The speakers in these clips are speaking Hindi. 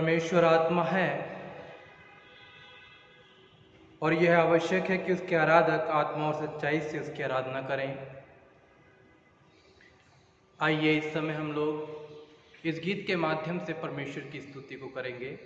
परमेश्वर आत्मा है और यह आवश्यक है कि उसके आराधक आत्मा और सच्चाई से उसकी आराधना करें। आइए इस समय हम लोग इस गीत के माध्यम से परमेश्वर की स्तुति को करेंगे।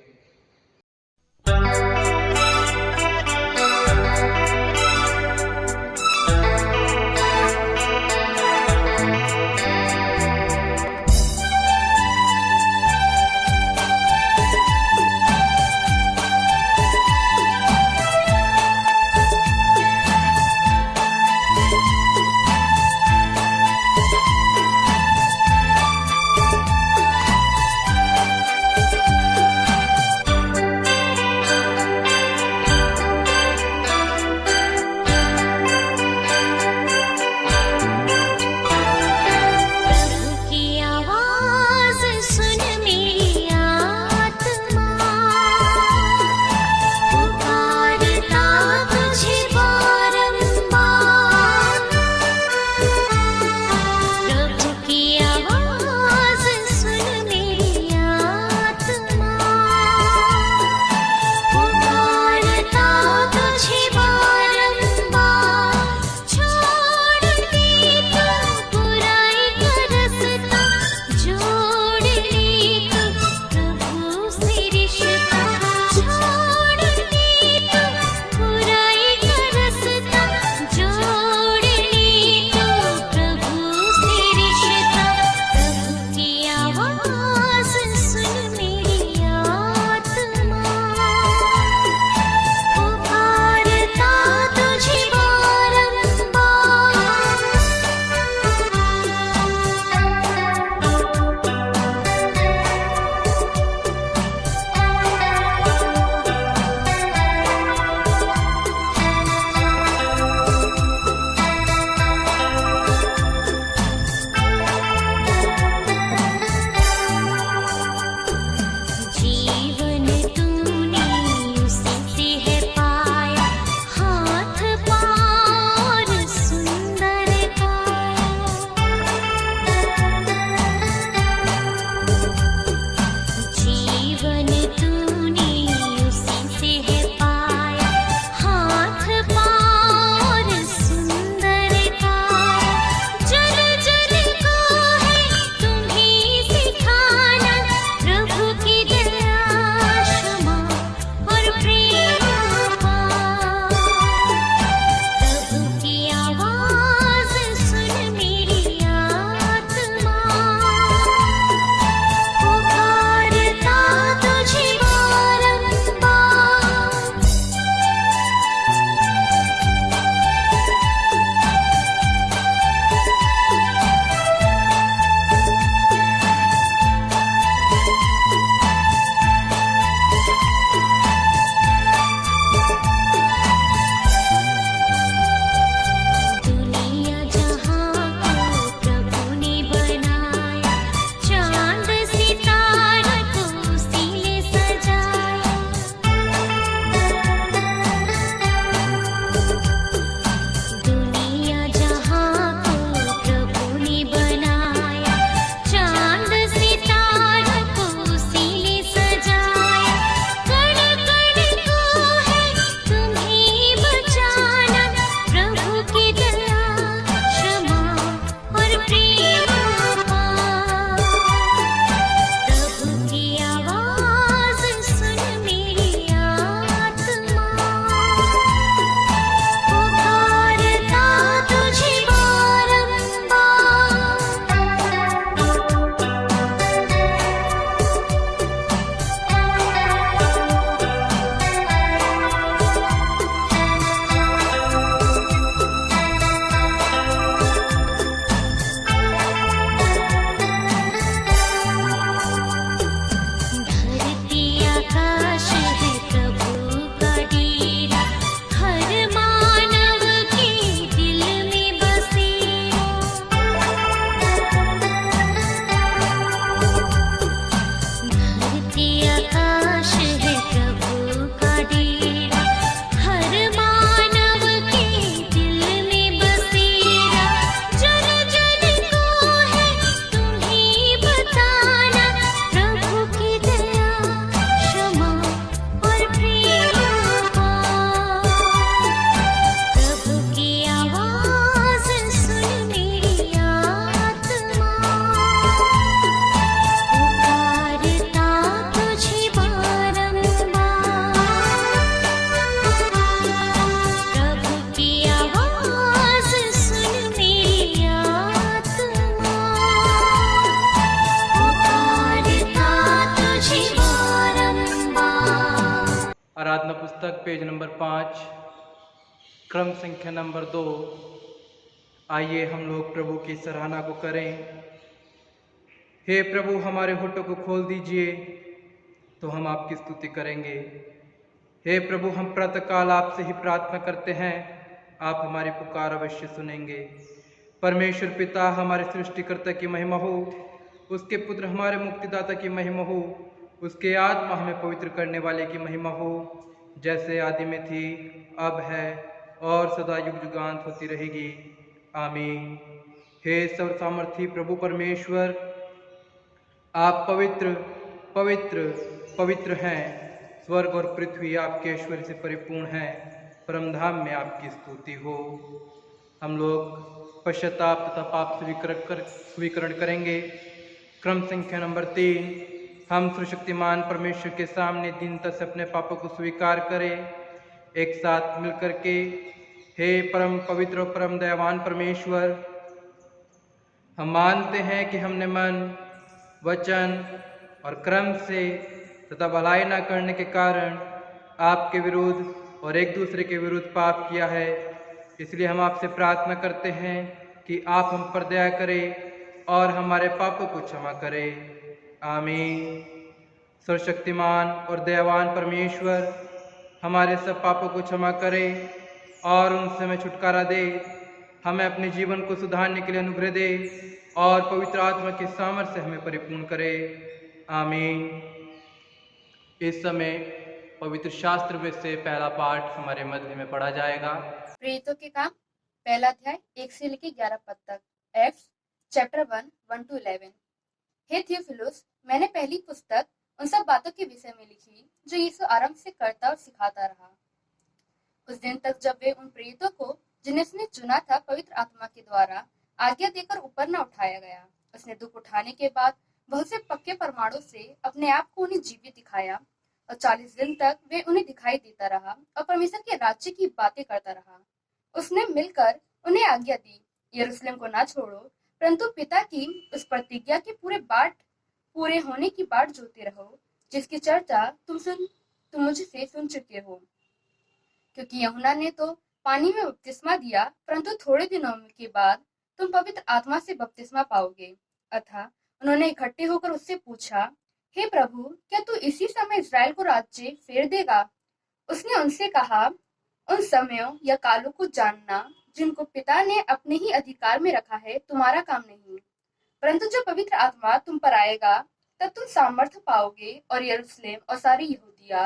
पुस्तक पेज नंबर 5 क्रम संख्या नंबर 2। आइए हम लोग प्रभु की सराहना को करें। हे प्रभु, हमारे होठों को खोल दीजिए तो हम आपकी स्तुति करेंगे। हे प्रभु, हम प्रातःकाल आपसे ही प्रार्थना करते हैं, आप हमारी पुकार अवश्य सुनेंगे। परमेश्वर पिता, हमारे सृष्टिकर्ता की महिमा हो, उसके पुत्र हमारे मुक्तिदाता की महिमा हो, उसके आत्मा हमें पवित्र करने वाले की महिमा हो, जैसे आदि में थी, अब है और सदा युग युगांत होती रहेगी। आमीन। हे सर्व सामर्थी प्रभु परमेश्वर, आप पवित्र पवित्र पवित्र हैं। स्वर्ग और पृथ्वी आपके ऐश्वर्य से परिपूर्ण है। परमधाम में आपकी स्तुति हो। हम लोग पश्चाताप तथा पाप स्वीकरण करेंगे। क्रम संख्या नंबर 3। हम सर्वशक्तिमान परमेश्वर के सामने दीनता से अपने पापों को स्वीकार करें। एक साथ मिलकर के, हे परम पवित्र और परम दयावान परमेश्वर, हम मानते हैं कि हमने मन, वचन और कर्म से तथा भलाई न करने के कारण आपके विरुद्ध और एक दूसरे के विरुद्ध पाप किया है। इसलिए हम आपसे प्रार्थना करते हैं कि आप हम पर दया करें और हमारे पापों को क्षमा करें। आमीन। सर्वशक्तिमान और दयावान परमेश्वर, हमारे सब पापों को क्षमा करें और उनसे हमें छुटकारा दे। हमें अपने जीवन को सुधारने के लिए अनुग्रह दे और पवित्र आत्मा के सामर्थ्य से हमें परिपूर्ण करे। आमीन। इस समय पवित्र शास्त्र में से पहला पाठ हमारे मध्य में पढ़ा जाएगा। प्रेरितों के काम पहला अध्याय 1 से लेकर 11 पद तक। Acts chapter 1:1-11। हे थियोफिलुस, मैंने पहली पुस्तक उन सब बातों के विषय में लिखी जो यीशु आरंभ से करता और सिखाता रहा, उस दिन तक जब वे उन प्रेरितों को जिन्हें उसने चुना था पवित्र आत्मा के द्वारा आज्ञा देकर ऊपर न उठाया गया। उसने दुख उठाने के बाद बहुत से पक्के प्रमाणों से अपने आप को उन्हें जीवित दिखाया और 40 दिन तक वे उन्हें दिखाई देता रहा और परमेश्वर के राज्य की बातें करता रहा। उसने मिलकर उन्हें आज्ञा दी, यरूशलेम को ना छोड़ो, परंतु पिता की उस प्रतिज्ञा के पूरे होने की बाट जोते रहो, जिसकी चर्चा तुम मुझसे सुन चुके हो। क्योंकि यूहन्ना ने तो पानी में बपतिस्मा दिया, परंतु थोड़े दिनों के बाद तुम पवित्र आत्मा से बपतिस्मा पाओगे। अतः उन्होंने इकट्ठे होकर उससे पूछा, हे प्रभु, क्या तू इसी समय इस्राएल को राज्य फेर देगा? उसने उनसे कहा, उन समयों या कालों को जानना जिनको पिता ने अपने ही अधिकार में रखा है तुम्हारा काम नहीं, परंतु जब पवित्र आत्मा तुम पर आएगा तब तुम सामर्थ्य पाओगे और यरूशलेम और सारी यहूदिया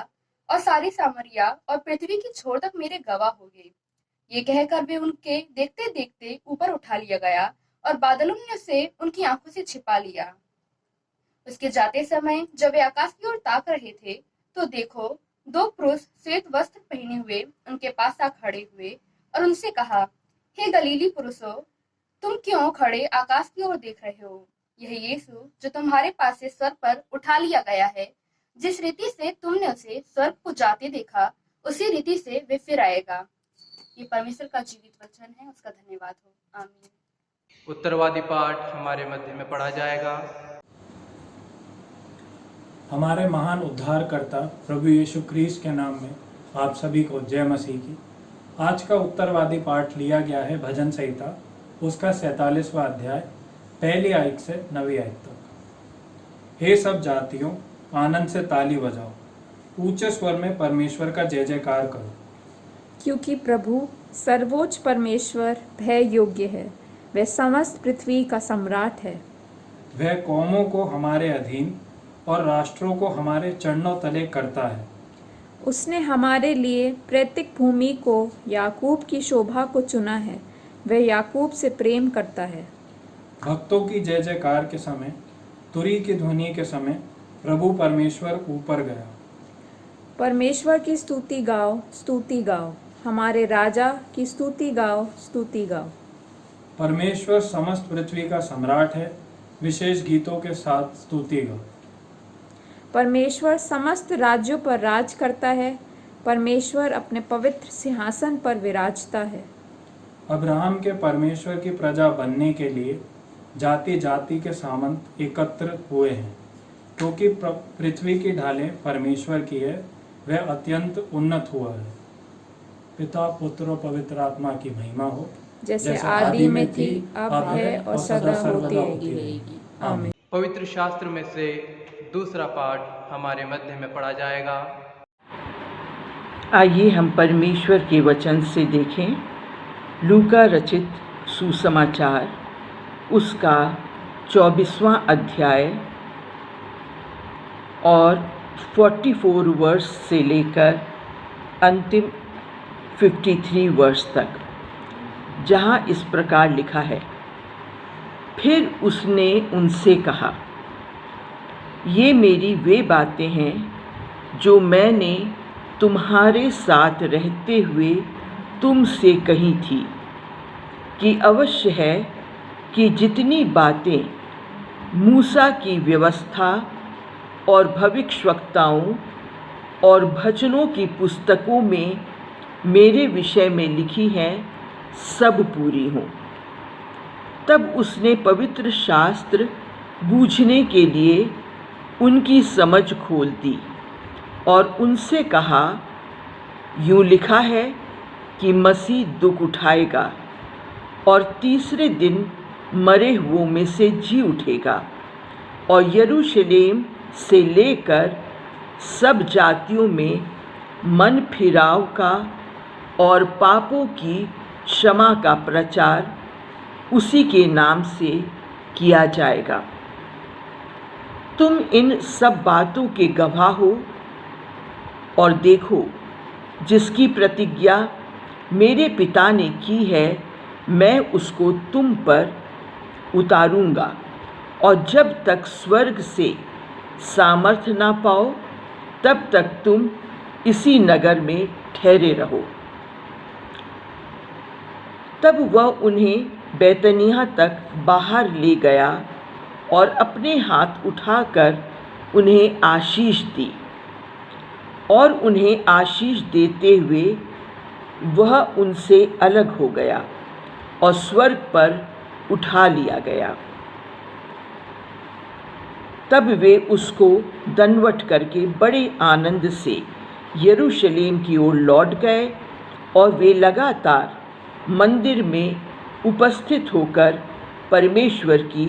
और सारी सामरिया और पृथ्वी की छोर तक मेरे गवाह होगे। ये कहकर वे उनके देखते देखते ऊपर उठा लिया गया और बादलों ने उसे उनकी आंखों से छिपा लिया। उसके जाते समय जब वे आकाश की ओर ताक रहे थे तो देखो, 2 पुरुष श्वेत वस्त्र पहने हुए उनके पास आ खड़े हुए और उनसे कहा, हे गलीली पुरुषों, तुम क्यों खड़े आकाश की ओर देख रहे हो? यह यीशु जो तुम्हारे पास से स्वर्ग पर उठा लिया गया है, जिस रीति से तुमने उसे स्वर्ग को जाते देखा, उसी रीति से वे फिर आएगा। ये परमेश्वर का जीवित वचन है, उसका धन्यवाद हो। आमीन। उत्तरवादी पाठ हमारे मध्य में पढ़ा जाएगा। हमारे महान उद्धारकर्ता प्रभु यीशु ख्रीस्त के नाम में आप सभी को जय मसीह की। आज का उत्तरवादी पाठ लिया गया है भजन संहिता, उसका 47वां अध्याय, पहली आयत से 9वीं आयत तक। हे सब जातियों, आनंद से ताली बजाओ, ऊंचे स्वर में परमेश्वर का जय जयकार करो, क्योंकि प्रभु सर्वोच्च परमेश्वर भय योग्य है, वह समस्त पृथ्वी का सम्राट है। वह कौमों को हमारे अधीन और राष्ट्रों को हमारे चरणों तले करता है। उसने हमारे लिए प्रत्येक भूमि को याकूब की शोभा को चुना है, वह याकूब से प्रेम करता है। भक्तों की जय जयकार के समय, तुरी की ध्वनि के समय प्रभु परमेश्वर ऊपर गया। परमेश्वर की स्तुति गाओ, हमारे राजा की स्तुति गाओ। परमेश्वर समस्त पृथ्वी का सम्राट है, विशेष गीतों के साथ स्तुति गाओ। परमेश्वर समस्त राज्यों पर राज करता है, परमेश्वर अपने पवित्र सिंहासन पर विराजता है। अब्राहम के परमेश्वर की प्रजा बनने के लिए जाति जाति के सामंत एकत्र हुए हैं, क्योंकि पृथ्वी की ढालें परमेश्वर की है, वह अत्यंत उन्नत हुआ है। पिता, पुत्र और पवित्र आत्मा की महिमा हो, जैसे आदि में थी, अब है और सदा होती रहेगी। आमीन। पवित्र शास्त्र में से दूसरा पाठ हमारे मध्य में पढ़ा जाएगा। आइए हम परमेश्वर के वचन से देखें लूका रचित सुसमाचार, उसका 24वां अध्याय और 44 वर्ष से लेकर अंतिम 53 वर्ष तक, जहाँ इस प्रकार लिखा है। फिर उसने उनसे कहा, ये मेरी वे बातें हैं जो मैंने तुम्हारे साथ रहते हुए तुमसे कही थी, कि अवश्य है कि जितनी बातें मूसा की व्यवस्था और भविष्यवक्ताओं और भजनों की पुस्तकों में मेरे विषय में लिखी हैं, सब पूरी हों। तब उसने पवित्र शास्त्र बूझने के लिए उनकी समझ खोल दी और उनसे कहा, यूँ लिखा है कि मसीह दुख उठाएगा और तीसरे दिन मरे हुओं में से जी उठेगा और यरूशलेम से लेकर सब जातियों में मन फिराव का और पापों की क्षमा का प्रचार उसी के नाम से किया जाएगा। तुम इन सब बातों के गवाह हो। और देखो, जिसकी प्रतिज्ञा मेरे पिता ने की है, मैं उसको तुम पर उतारूंगा, और जब तक स्वर्ग से सामर्थ ना पाओ, तब तक तुम इसी नगर में ठहरे रहो। तब वह उन्हें बैतनिय्याह तक बाहर ले गया और अपने हाथ उठाकर उन्हें आशीष दी, और उन्हें आशीष देते हुए वह उनसे अलग हो गया और स्वर्ग पर उठा लिया गया। तब वे उसको दंडवत करके बड़े आनंद से यरूशलेम की ओर लौट गए, और वे लगातार मंदिर में उपस्थित होकर परमेश्वर की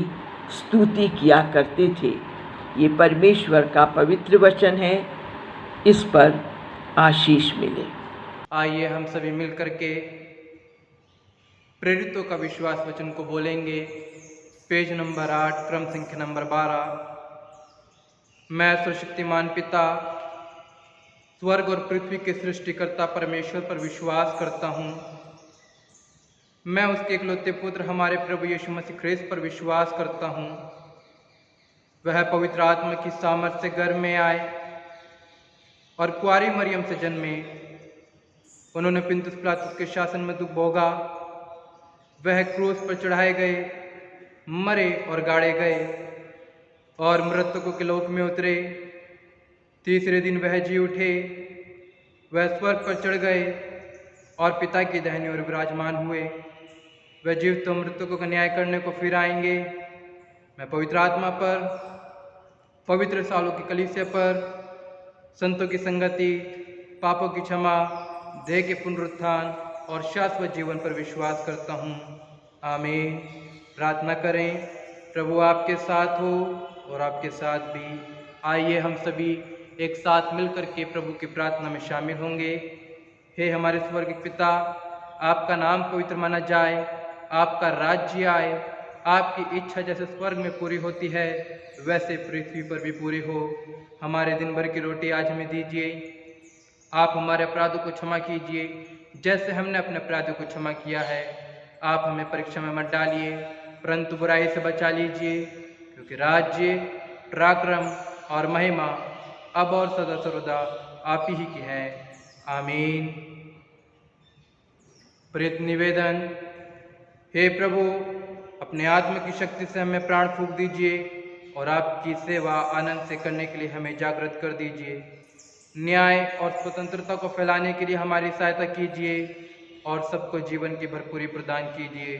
स्तुति किया करते थे। ये परमेश्वर का पवित्र वचन है, इस पर आशीष मिले। आइए हम सभी मिलकर के प्रेरितों का विश्वास वचन को बोलेंगे। पेज नंबर 8, क्रम संख्या नंबर 12। मैं सर्वशक्तिमान पिता, स्वर्ग और पृथ्वी के सृष्टिकर्ता परमेश्वर पर विश्वास करता हूँ। मैं उसके इकलौते पुत्र हमारे प्रभु यीशु मसीह ख्रीस्त पर विश्वास करता हूँ। वह पवित्र आत्मा की सामर्थ से गर्भ में आए और कुंवारी मरियम से जन्मे। उन्होंने पिलातुस पिलातुस के शासन में दुख भोगा। वह क्रूस पर चढ़ाए गए, मरे और गाड़े गए और मृतकों के लोक में उतरे। तीसरे दिन वह जी उठे। वह स्वर्ग पर चढ़ गए और पिता की दाहिनी ओर विराजमान हुए। वह जीवित और मृतकों का न्याय करने को फिर आएंगे। मैं पवित्र आत्मा पर, पवित्र सालों की कलीसिया पर, संतों की संगति, पापों की क्षमा, देह के पुनरुत्थान और शाश्वत जीवन पर विश्वास करता हूँ। आमीन। प्रार्थना करें। प्रभु आपके साथ हो और आपके साथ भी। आइए हम सभी एक साथ मिलकर के प्रभु की प्रार्थना में शामिल होंगे। हे हमारे स्वर्गीय पिता, आपका नाम पवित्र माना जाए, आपका राज्य आए, आपकी इच्छा जैसे स्वर्ग में पूरी होती है वैसे पृथ्वी पर भी पूरी हो। हमारे दिन भर की रोटी आज हमें दीजिए। आप हमारे अपराधों को क्षमा कीजिए जैसे हमने अपने अपराधों को क्षमा किया है। आप हमें परीक्षा में मत डालिए, परंतु बुराई से बचा लीजिए, क्योंकि राज्य, पराक्रम और महिमा अब और सदा सर्वदा आप ही की है। आमीन। प्रेत निवेदन। हे प्रभु, अपने आत्मा की शक्ति से हमें प्राण फूंक दीजिए और आपकी सेवा आनंद से करने के लिए हमें जागृत कर दीजिए। न्याय और स्वतंत्रता को फैलाने के लिए हमारी सहायता कीजिए और सबको जीवन की भरपूरी प्रदान कीजिए।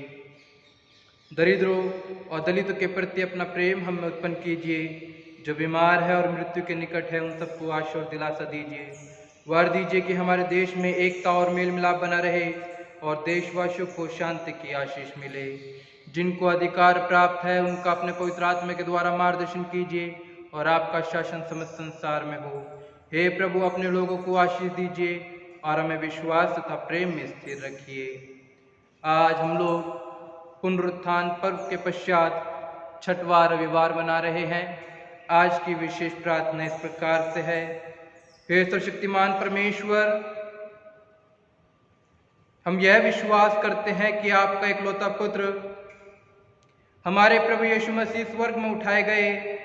दरिद्रों और दलितों के प्रति अपना प्रेम हमें उत्पन्न कीजिए। जो बीमार है और मृत्यु के निकट है, उन सबको आशा और दिलासा दीजिए। वर दीजिए कि हमारे देश में एकता और मेल मिलाप बना रहे और देशवासियों को शांति की आशीष मिले। जिनको अधिकार प्राप्त है उनका अपने पवित्र आत्मा के द्वारा मार्गदर्शन कीजिए और आपका शासन समस्त संसार में हो। हे प्रभु, अपने लोगों को आशीष दीजिए और हमें विश्वास तथा प्रेम में स्थिर रखिए। आज हम लोग पुनरुत्थान पर्व के पश्चात छठवां रविवार मना रहे हैं। आज की विशेष प्रार्थना इस प्रकार से है। हे सर्वशक्तिमान परमेश्वर, हम यह विश्वास करते हैं कि आपका इकलौता पुत्र हमारे प्रभु यीशु मसीह स्वर्ग में उठाए गए।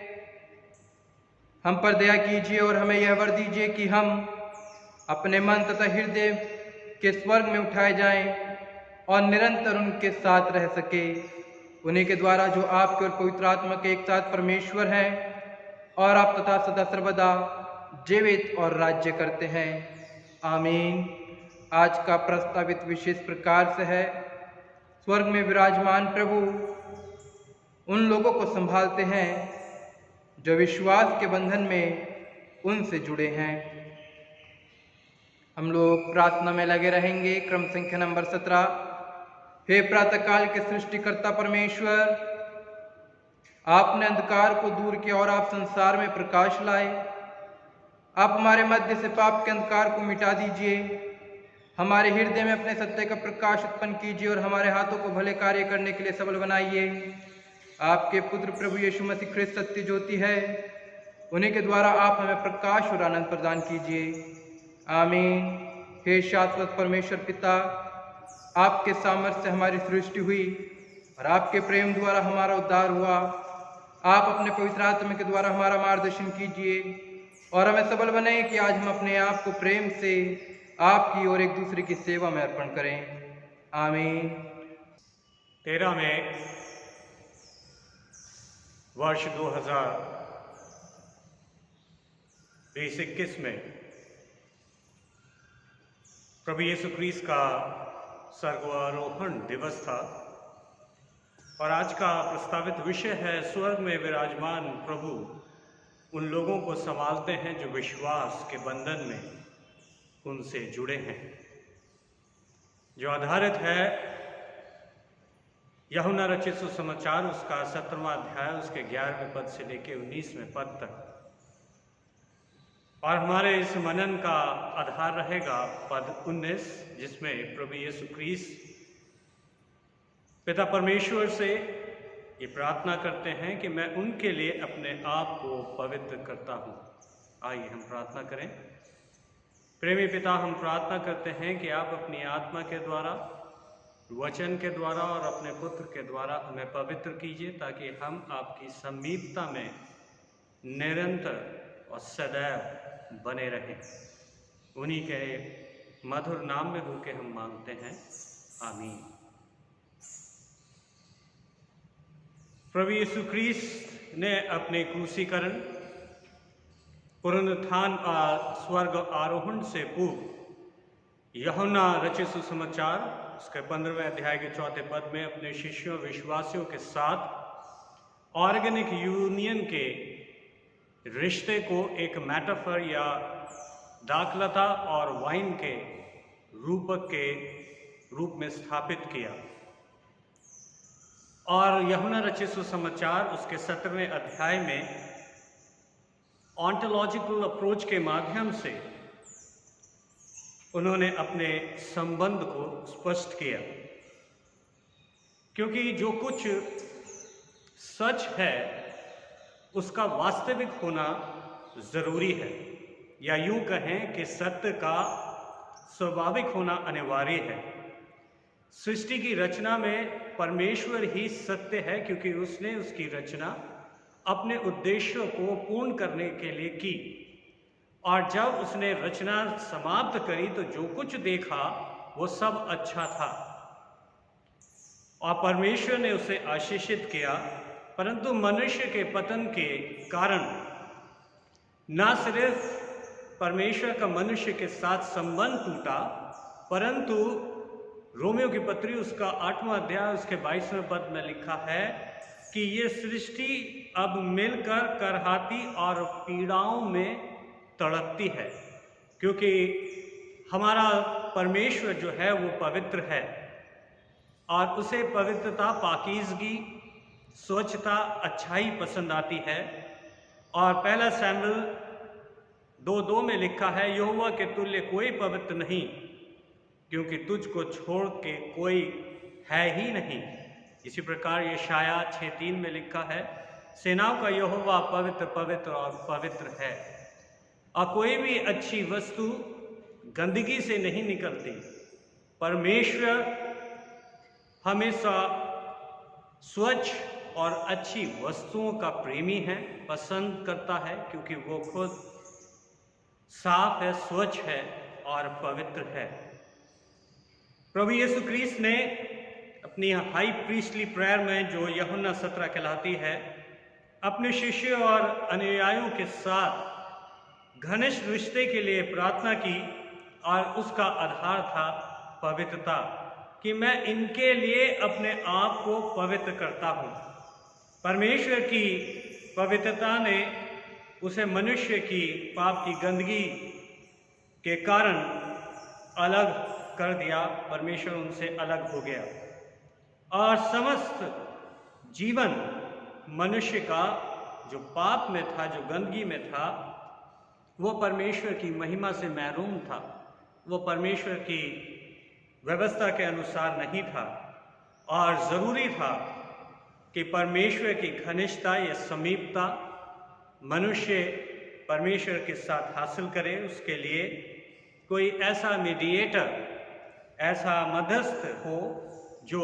हम पर दया कीजिए और हमें यह वर दीजिए कि हम अपने मन तथा हृदय के स्वर्ग में उठाए जाएं और निरंतर उनके साथ रह सके। उन्हीं के द्वारा जो आपके और पवित्र आत्मा के एक साथ परमेश्वर हैं और आप तथा सदा सर्वदा जीवित और राज्य करते हैं। आमीन। आज का प्रस्तावित विशेष प्रकार से है। स्वर्ग में विराजमान प्रभु उन लोगों को संभालते हैं जो विश्वास के बंधन में उनसे जुड़े हैं। हम लोग प्रार्थना में लगे रहेंगे। क्रम संख्या नंबर 17। हे प्रातःकाल के सृष्टिकर्ता परमेश्वर, आपने अंधकार को दूर किया और आप संसार में प्रकाश लाए। आप हमारे मध्य से पाप के अंधकार को मिटा दीजिए, हमारे हृदय में अपने सत्य का प्रकाश उत्पन्न कीजिए और हमारे हाथों को भले कार्य करने के लिए सबल बनाइए। आपके पुत्र प्रभु यीशु मसीह ख्रिस्त सत्य ज्योति है, उन्हीं के द्वारा आप हमें प्रकाश और आनंद प्रदान कीजिए। आमीन। हे शाश्वत परमेश्वर पिता, आपके सामर्थ्य से हमारी सृष्टि हुई और आपके प्रेम द्वारा हमारा उद्धार हुआ। आप अपने पवित्र आत्मा के द्वारा हमारा मार्गदर्शन कीजिए और हमें सबल बनाए कि आज हम अपने आप को प्रेम से आपकी और एक दूसरे की सेवा में अर्पण करें। आमीन। 13 मई वर्ष 2021 में प्रभु यीशु ख्रीस्त का स्वर्गारोहण दिवस था और आज का प्रस्तावित विषय है स्वर्ग में विराजमान प्रभु उन लोगों को संभालते हैं जो विश्वास के बंधन में उनसे जुड़े हैं, जो आधारित है यूहन्ना रचित सुसमाचार उसका 17वां अध्याय उसके 11वें पद से लेकर 19वें पद तक। और हमारे इस मनन का आधार रहेगा पद 19, जिसमें प्रभु यीशु ख्रीस्त पिता परमेश्वर से ये प्रार्थना करते हैं कि मैं उनके लिए अपने आप को पवित्र करता हूँ। आइए हम प्रार्थना करें। प्रेमी पिता, हम प्रार्थना करते हैं कि आप अपनी आत्मा के द्वारा, वचन के द्वारा और अपने पुत्र के द्वारा हमें पवित्र कीजिए ताकि हम आपकी समीपता में निरंतर और सदैव बने रहें। उन्हीं के मधुर नाम में होके हम मांगते हैं। आमीन। प्रभु यीशु ख्रीस्त ने अपने क्रूसीकरण, पुनरुत्थान और स्वर्ग आरोहण से पूर्व यूहन्ना रचित सुसमाचार उसके 15वें अध्याय के 4 पद में अपने शिष्यों विश्वासियों के साथ ऑर्गेनिक यूनियन के रिश्ते को एक मेटाफर या दाखलता और वाइन के रूपक के रूप में स्थापित किया। और यूहन्ना रचित सुसमाचार उसके 17वें अध्याय में ऑन्टोलॉजिकल अप्रोच के माध्यम से उन्होंने अपने संबंध को स्पष्ट किया, क्योंकि जो कुछ सच है उसका वास्तविक होना जरूरी है, या यूं कहें कि सत्य का स्वाभाविक होना अनिवार्य है। सृष्टि की रचना में परमेश्वर ही सत्य है, क्योंकि उसने उसकी रचना अपने उद्देश्यों को पूर्ण करने के लिए की। और जब उसने रचना समाप्त करी तो जो कुछ देखा वो सब अच्छा था और परमेश्वर ने उसे आशीषित किया। परंतु मनुष्य के पतन के कारण न सिर्फ परमेश्वर का मनुष्य के साथ संबंध टूटा, परंतु रोमियो की पत्री उसका 8वां अध्याय उसके 22वें पद में लिखा है कि ये सृष्टि अब मिलकर करहाती और पीड़ाओं में तड़पती है, क्योंकि हमारा परमेश्वर जो है वो पवित्र है और उसे पवित्रता, पाकीज़गी, स्वच्छता, अच्छाई पसंद आती है। और पहला शमूएल 2:2 में लिखा है, यहोवा के तुल्य कोई पवित्र नहीं, क्योंकि तुझको छोड़ के कोई है ही नहीं। इसी प्रकार यशाया 6:3 में लिखा है, सेनाओं का यहोवा पवित्र पवित्र और पवित्र है। और कोई भी अच्छी वस्तु गंदगी से नहीं निकलती। परमेश्वर हमेशा स्वच्छ और अच्छी वस्तुओं का प्रेमी है, पसंद करता है, क्योंकि वो खुद साफ है, स्वच्छ है और पवित्र है। प्रभु यीशु क्रिस्ट ने अपनी हाई प्रीस्टली प्रेयर में, जो यूहन्ना 17 कहलाती है, अपने शिष्यों और अनुयायियों के साथ घनिष्ठ रिश्ते के लिए प्रार्थना की और उसका आधार था पवित्रता, कि मैं इनके लिए अपने आप को पवित्र करता हूँ। परमेश्वर की पवित्रता ने उसे मनुष्य की पाप की गंदगी के कारण अलग कर दिया। परमेश्वर उनसे अलग हो गया और समस्त जीवन मनुष्य का जो पाप में था, जो गंदगी में था, वो परमेश्वर की महिमा से महरूम था। वो परमेश्वर की व्यवस्था के अनुसार नहीं था और ज़रूरी था कि परमेश्वर की घनिष्ठता या समीपता मनुष्य परमेश्वर के साथ हासिल करे। उसके लिए कोई ऐसा मीडिएटर, ऐसा मध्यस्थ हो जो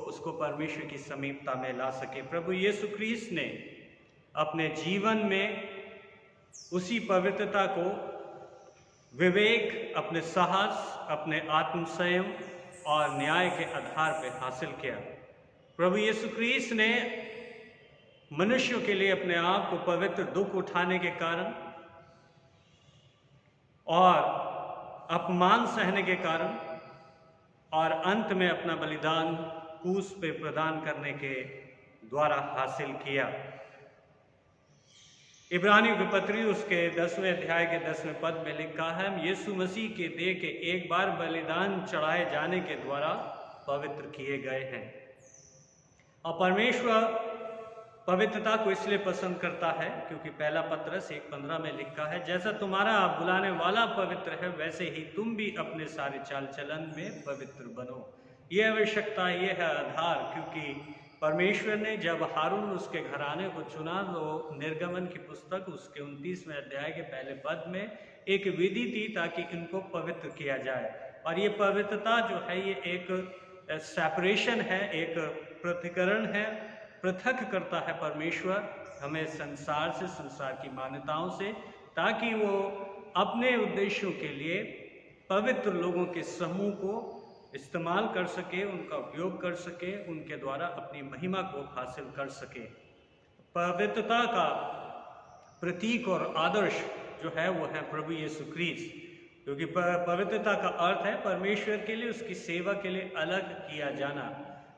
उसको परमेश्वर की समीपता में ला सके। प्रभु यीशु क्रिस्ट ने अपने जीवन में उसी पवित्रता को विवेक, अपने साहस, अपने आत्मसंयम और न्याय के आधार पर हासिल किया। प्रभु यीशु क्रिस्ट ने मनुष्यों के लिए अपने आप को पवित्र, दुख उठाने के कारण और अपमान सहने के कारण और अंत में अपना बलिदान क्रूस पे प्रदान करने के द्वारा हासिल किया। इब्रानियों की पत्री उसके 10वें अध्याय के 10वें पद में लिखा है, हम यीशु मसीह के देह के एक बार बलिदान चढ़ाए जाने के द्वारा पवित्र किए गए हैं। और परमेश्वर पवित्रता को इसलिए पसंद करता है क्योंकि पहला पत्रस 1:15 में लिखा है, जैसा तुम्हारा बुलाने वाला पवित्र है, वैसे ही तुम भी अपने सारे चाल चलन में पवित्र बनो। यह आवश्यकता, यह है आधार, क्योंकि परमेश्वर ने जब हारून उसके घराने को चुना तो निर्गमन की पुस्तक उसके 29वें अध्याय के पहले पद में एक विधि थी ताकि इनको पवित्र किया जाए। और ये पवित्रता जो है ये एक सेपरेशन है, एक पृथक्करण है, पृथक करता है परमेश्वर हमें संसार से, संसार की मान्यताओं से, ताकि वो अपने उद्देश्यों के लिए पवित्र लोगों के समूह को इस्तेमाल कर सके, उनका उपयोग कर सके, उनके द्वारा अपनी महिमा को हासिल कर सके। पवित्रता का प्रतीक और आदर्श जो है वो है प्रभु यीशु क्रिस्ट, क्योंकि पवित्रता का अर्थ है परमेश्वर के लिए, उसकी सेवा के लिए अलग किया जाना।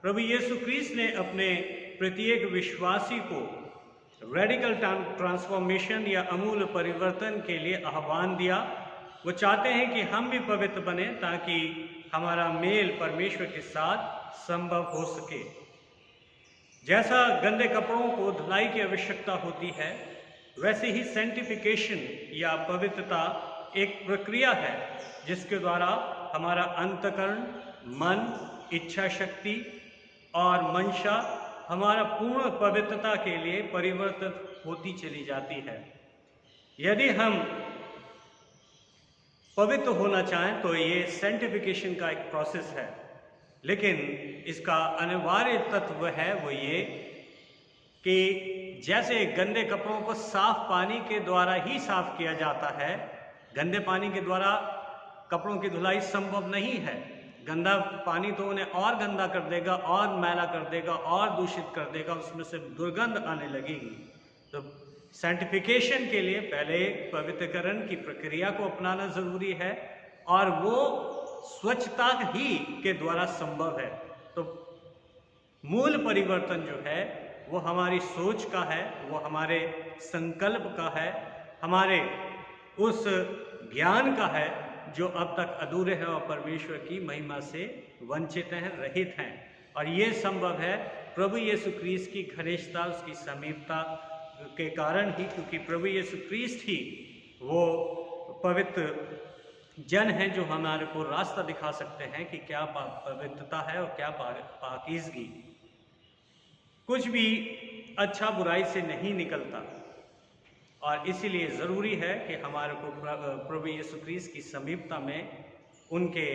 प्रभु यीशु क्रिस्ट ने अपने प्रत्येक विश्वासी को रेडिकल ट्रांसफॉर्मेशन या अमूल परिवर्तन के लिए आह्वान दिया। वो चाहते हैं कि हम भी पवित्र बने ताकि हमारा मेल परमेश्वर के साथ संभव हो सके। जैसा गंदे कपड़ों को धुलाई की आवश्यकता होती है, वैसे ही सेंटिफिकेशन या पवित्रता एक प्रक्रिया है जिसके द्वारा हमारा अंतःकरण, मन, इच्छा शक्ति और मंशा हमारा पूर्ण पवित्रता के लिए परिवर्तित होती चली जाती है। यदि हम पवित्र होना चाहें तो ये सेंटिफिकेशन का एक प्रोसेस है, लेकिन इसका अनिवार्य तत्व है वो ये कि जैसे गंदे कपड़ों को साफ पानी के द्वारा ही साफ किया जाता है, गंदे पानी के द्वारा कपड़ों की धुलाई संभव नहीं है। गंदा पानी तो उन्हें और गंदा कर देगा, और मैला कर देगा, और दूषित कर देगा, उसमें से दुर्गंध आने लगेगी। तो सैंटिफिकेशन के लिए पहले पवित्रकरण की प्रक्रिया को अपनाना जरूरी है और वो स्वच्छता ही के द्वारा संभव है। तो मूल परिवर्तन जो है वो हमारी सोच का है, वो हमारे संकल्प का है, हमारे उस ज्ञान का है जो अब तक अधूरे हैं और परमेश्वर की महिमा से वंचित हैं, रहित हैं। और ये संभव है प्रभु यीशु क्रिस्त की घनिष्ठता, उसकी समीपता के कारण ही, क्योंकि प्रभु यीशु क्रिस्त ही वो पवित्र जन है जो हमारे को रास्ता दिखा सकते हैं कि क्या पवित्रता है और क्या पाकीज़गी। कुछ भी अच्छा बुराई से नहीं निकलता, और इसीलिए ज़रूरी है कि हमारे को प्रभु यीशु क्रिस्त की समीपता में, उनके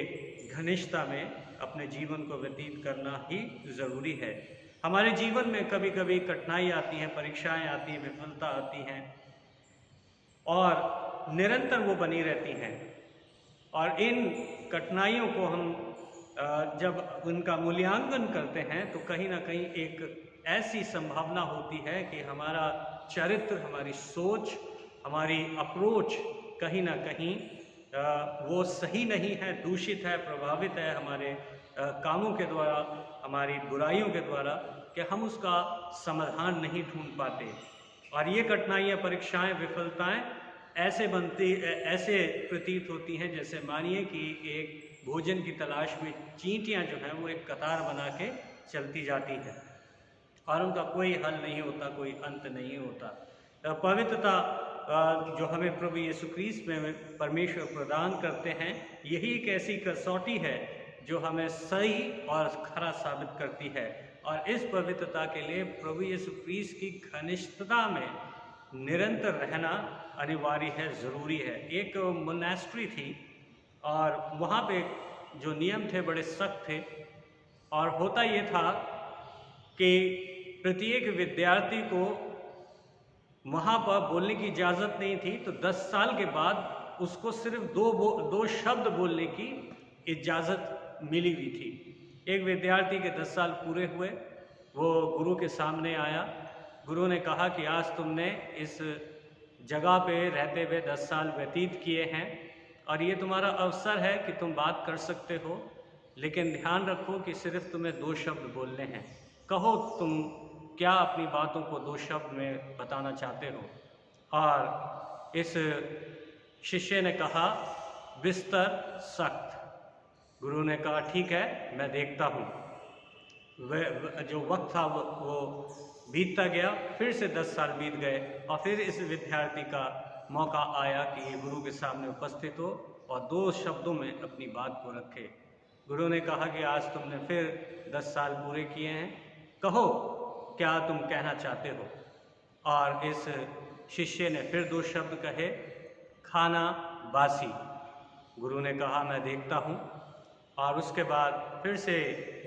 घनिष्ठता में अपने जीवन को व्यतीत करना ही ज़रूरी है। हमारे जीवन में कभी कभी कठिनाई आती हैं, परीक्षाएं आती हैं, विफलता आती हैं, और निरंतर वो बनी रहती हैं। और इन कठिनाइयों को हम जब उनका मूल्यांकन करते हैं तो कहीं ना कहीं एक ऐसी संभावना होती है कि हमारा चरित्र, हमारी सोच, हमारी अप्रोच कहीं ना कहीं वो सही नहीं है, दूषित है, प्रभावित है हमारे कामों के द्वारा, हमारी बुराइयों के द्वारा, कि हम उसका समाधान नहीं ढूंढ पाते। और ये कठिनाइयाँ, परीक्षाएं, विफलताएं ऐसे प्रतीत होती हैं जैसे मानिए कि एक भोजन की तलाश में चींटियाँ जो हैं वो एक कतार बना के चलती जाती हैं और उनका कोई हल नहीं होता, कोई अंत नहीं होता। पवित्रता जो हमें प्रभु यीशु क्रिस्त में परमेश्वर प्रदान करते हैं, यही एक ऐसी कसौटी है जो हमें सही और खरा साबित करती है। और इस पवित्रता के लिए प्रभु यीशु क्रिस्त की घनिष्ठता में निरंतर रहना अनिवार्य है, ज़रूरी है। एक मोनास्ट्री थी और वहाँ पे जो नियम थे बड़े सख्त थे, और होता ये था कि प्रत्येक विद्यार्थी को वहाँ पर बोलने की इजाज़त नहीं थी, तो 10 साल के बाद उसको सिर्फ दो शब्द बोलने की इजाज़त मिली हुई थी। एक विद्यार्थी के 10 साल पूरे हुए, वो गुरु के सामने आया। गुरु ने कहा कि आज तुमने इस जगह पे रहते हुए 10 साल व्यतीत किए हैं और ये तुम्हारा अवसर है कि तुम बात कर सकते हो, लेकिन ध्यान रखो कि सिर्फ तुम्हें 2 शब्द बोलने हैं। कहो तुम क्या अपनी बातों को 2 शब्द में बताना चाहते हो। और इस शिष्य ने कहा, बिस्तर सख्त। गुरु ने कहा ठीक है, मैं देखता हूँ। जो वक्त था वो बीतता गया, फिर से 10 साल बीत गए और फिर इस विद्यार्थी का मौका आया कि ये गुरु के सामने उपस्थित हो और 2 शब्दों में अपनी बात को रखे। गुरु ने कहा कि आज तुमने फिर 10 साल पूरे किए हैं, कहो क्या तुम कहना चाहते हो। और इस शिष्य ने फिर 2 शब्द कहे, खाना बासी। गुरु ने कहा मैं देखता हूँ। और उसके बाद फिर से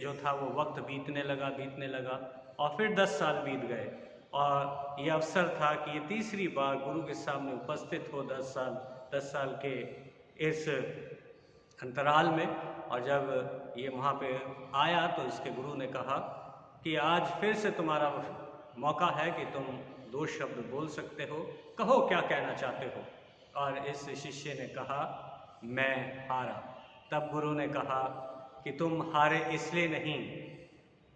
जो था वो वक्त बीतने लगा और फिर 10 साल बीत गए और ये अवसर था कि ये तीसरी बार गुरु के सामने उपस्थित हो 10 साल के इस अंतराल में। और जब ये वहाँ पे आया तो इसके गुरु ने कहा कि आज फिर से तुम्हारा मौका है कि तुम 2 शब्द बोल सकते हो, कहो क्या कहना चाहते हो। और इस शिष्य ने कहा मैं हारा। तब गुरु ने कहा कि तुम हारे इसलिए नहीं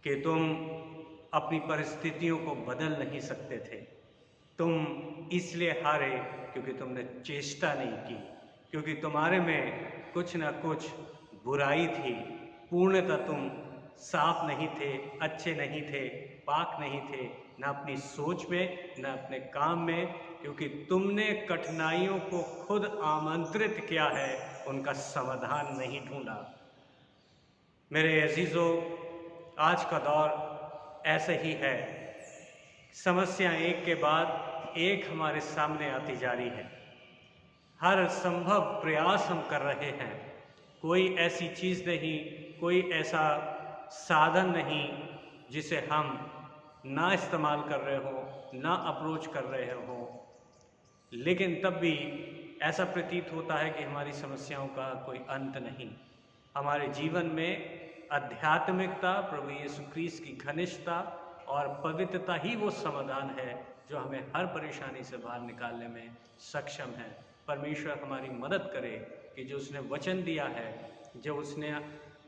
कि तुम अपनी परिस्थितियों को बदल नहीं सकते थे, तुम इसलिए हारे क्योंकि तुमने चेष्टा नहीं की, क्योंकि तुम्हारे में कुछ ना कुछ बुराई थी, पूर्णतः तुम साफ नहीं थे, अच्छे नहीं थे, पाक नहीं थे, न अपनी सोच में न अपने काम में, क्योंकि तुमने कठिनाइयों को खुद आमंत्रित किया है, उनका समाधान नहीं ढूंढा। मेरे अजीज़ों, आज का दौर ऐसे ही है, समस्याएं एक के बाद एक हमारे सामने आती जा रही है। हर संभव प्रयास हम कर रहे हैं, कोई ऐसी चीज़ नहीं, कोई ऐसा साधन नहीं जिसे हम ना इस्तेमाल कर रहे हो, ना अप्रोच कर रहे हो, लेकिन तब भी ऐसा प्रतीत होता है कि हमारी समस्याओं का कोई अंत नहीं। हमारे जीवन में आध्यात्मिकता, प्रभु यीशु क्रिस्त की घनिष्ठता और पवित्रता ही वो समाधान है जो हमें हर परेशानी से बाहर निकालने में सक्षम है। परमेश्वर हमारी मदद करे कि जो उसने वचन दिया है, जो उसने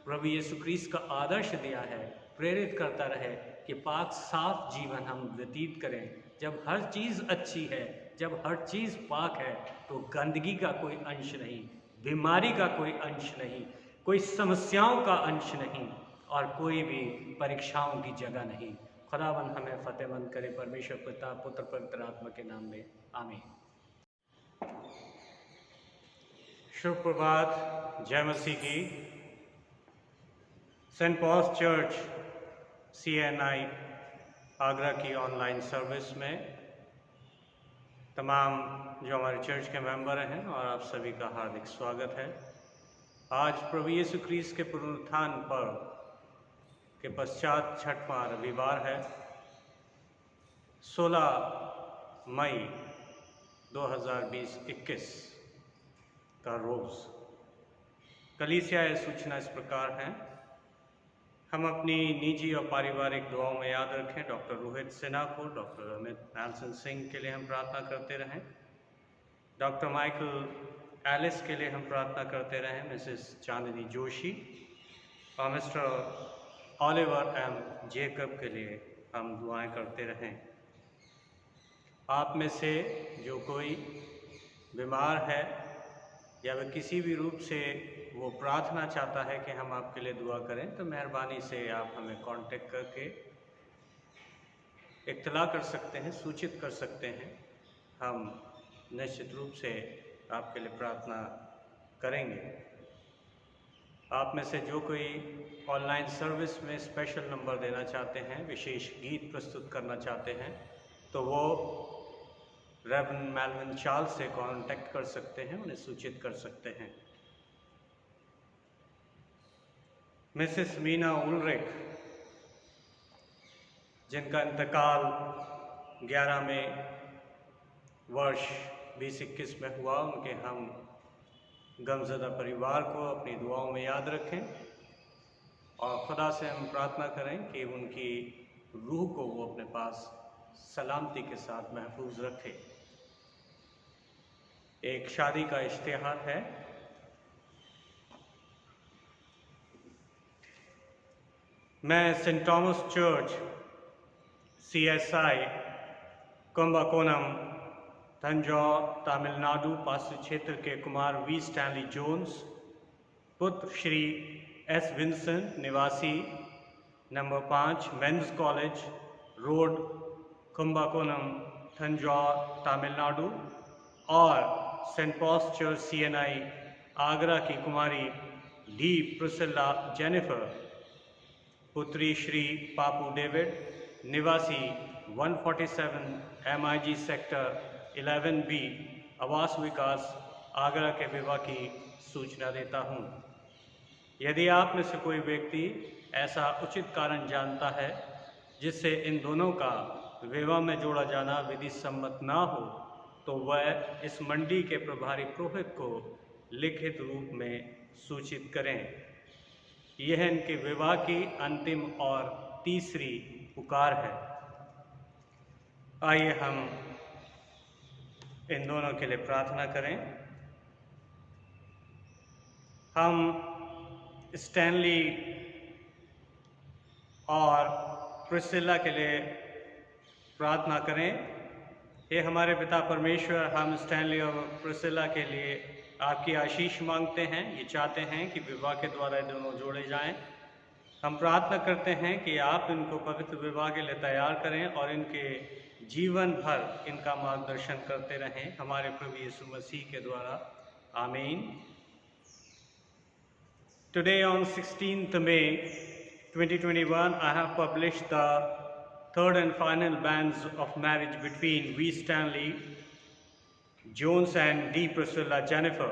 प्रभु यीशु क्रिस्त का आदर्श दिया है, प्रेरित करता रहे कि पाक साफ जीवन हम व्यतीत करें। जब हर चीज़ अच्छी है, जब हर चीज़ पाक है तो गंदगी का कोई अंश नहीं, बीमारी का कोई अंश नहीं, कोई समस्याओं का अंश नहीं और कोई भी परीक्षाओं की जगह नहीं। खुदावंद हमें फतेहमंद करे, परमेश्वर पिता पुत्र पवित्र आत्मा के नाम में आमीन। शुभ प्रभात, जय मसीह की। Saint Paul's church CNI Agra की ऑनलाइन सर्विस में तमाम जो हमारे चर्च के मेंबर हैं और आप सभी का हार्दिक स्वागत है। आज प्रभु यीशु ख्रीस्त के पुनरुत्थान पर्व के पश्चात छठवां रविवार है, 16 मई 2020-21 का रोज़। कलीसिया सूचना इस प्रकार है। हम अपनी निजी और पारिवारिक दुआओं में याद रखें डॉक्टर रोहित सिन्हा को, डॉक्टर अमित नालसन सिंह के लिए हम प्रार्थना करते रहें, डॉक्टर माइकल एलिस के लिए हम प्रार्थना करते रहें, मिसेस चांदनी जोशी और मिस्टर ऑलिवर एम जेकब के लिए हम दुआएं करते रहें। आप में से जो कोई बीमार है या वह किसी भी रूप से वो प्रार्थना चाहता है कि हम आपके लिए दुआ करें, तो मेहरबानी से आप हमें कांटेक्ट करके इत्तला कर सकते हैं, सूचित कर सकते हैं। हम निश्चित रूप से आपके लिए प्रार्थना करेंगे। आप में से जो कोई ऑनलाइन सर्विस में स्पेशल नंबर देना चाहते हैं, विशेष गीत प्रस्तुत करना चाहते हैं, तो वो रेवरेंड मेलविन चार्ल्स से कांटेक्ट कर सकते हैं, उन्हें सूचित कर सकते हैं। मिसेस मीना उल्रिक, जिनका इंतकाल 11 मई वर्ष 2021 में हुआ, उनके हम गमज़दा परिवार को अपनी दुआओं में याद रखें और खुदा से हम प्रार्थना करें कि उनकी रूह को वो अपने पास सलामती के साथ महफूज रखे। एक शादी का इश्तिहार है। मैं saint Thomas church CSI Kumbakonam Tanjore Tamil Nadu pastor क्षेत्र के कुमार वी स्टैनली जोन्स, पुत्र श्री S विंसेंट, निवासी number 5 men's college road Kumbakonam Tanjore Tamil Nadu, और saint Paul's church CNI Agra की कुमारी डी प्रिसिल्ला जेनिफर, पुत्री श्री पापू डेविड, निवासी 147 MIG सेक्टर 11B आवास विकास आगरा के विवाह की सूचना देता हूँ। यदि आप में से कोई व्यक्ति ऐसा उचित कारण जानता है जिससे इन दोनों का विवाह में जोड़ा जाना विधि सम्मत ना हो, तो वह इस मंडी के प्रभारी पुरोहित को लिखित रूप में सूचित करें। यह इनके विवाह की अंतिम और तीसरी पुकार है। आइए हम इन दोनों के लिए प्रार्थना करें। हम स्टैनली और प्रिसिल्ला के लिए प्रार्थना करें। ये हमारे पिता परमेश्वर, हम स्टैनली और प्रिसिल्ला के लिए आपकी आशीष मांगते हैं। ये चाहते हैं कि विवाह के द्वारा दोनों जोड़े जाएं। हम प्रार्थना करते हैं कि आप इनको पवित्र विवाह के लिए तैयार करें और इनके जीवन भर इनका मार्गदर्शन करते रहें, हमारे प्रभु यीशु मसीह के द्वारा। आमीन। Today on 16th May 2021, I have published the third and final banns of marriage between V. Stanley Jones and D. Priscilla Jennifer.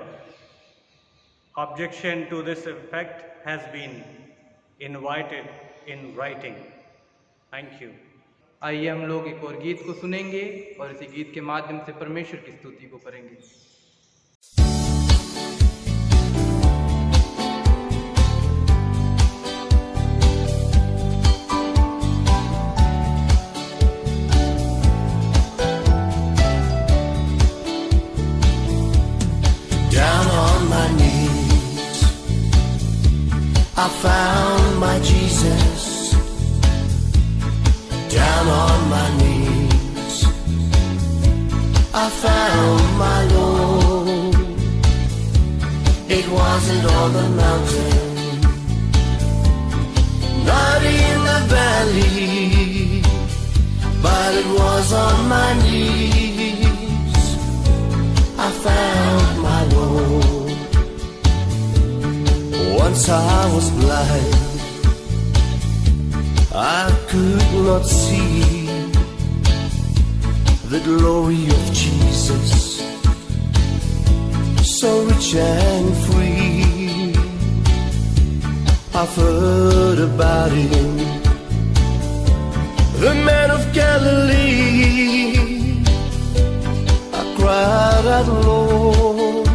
Objection to this effect has been invited in writing. Thank you. आइए हम लोग एक और गीत को सुनेंगे और इसी गीत के माध्यम से परमेश्वर की स्तुति को करेंगे। I found my Jesus. Down on my knees, I I found my Lord. It wasn't on the mountain, not in the valley, but it was on my knees. I found my Lord. Once I was blind, I could not see the glory of Jesus, so rich and free. I've heard about him, the man of Galilee. I cried out, Lord,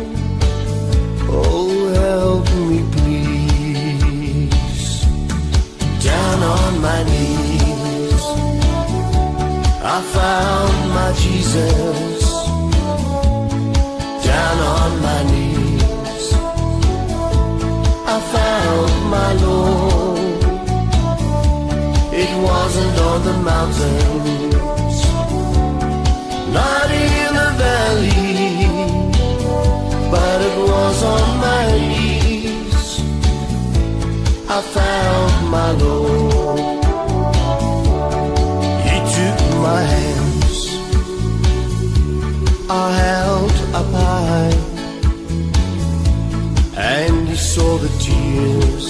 oh help me please. Down on my knees, I found my Jesus. Down on my knees, I found my Lord. It wasn't on the mountains, not in the valley, but it was on my knees. I found my Lord. He took my hands, I held up high, and he saw the tears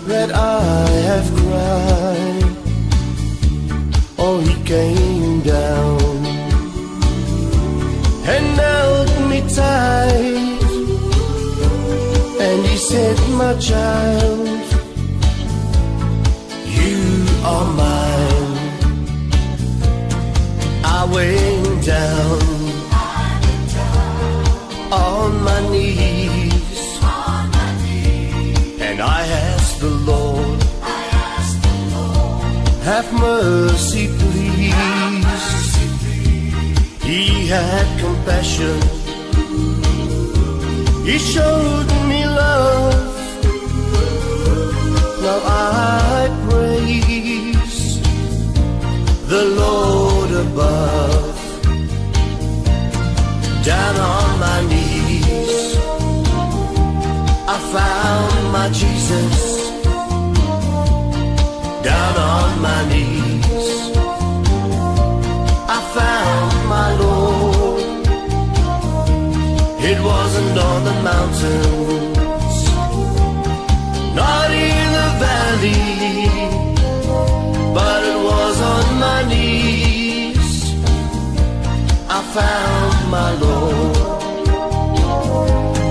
that I have cried. Oh, he came down and held me tight, and he said, my child, you are mine. I went down on my knees, and I asked the Lord, have mercy please. He had compassion, he showed me love. Now I praise the Lord above. Down on my knees, I found my Jesus. Down on my knees, I found my Lord. It wasn't on the mountains, not in the valley, but it was on my knees. I found my Lord,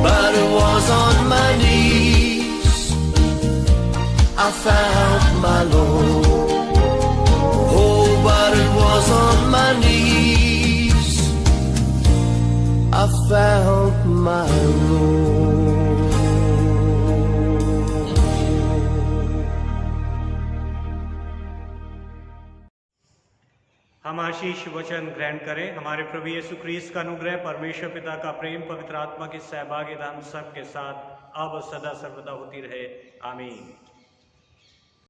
but it was on my knees. I found my Lord. Oh, but it was on my knees. I found my Lord. हम आशीष वचन ग्रहण करें। हमारे प्रभु यीशु ख्रीस्त का अनुग्रह, परमेश्वर पिता का प्रेम, पवित्र आत्मा की सहभागिता हम सब के साथ अब सदा सर्वदा होती रहे। आमीन।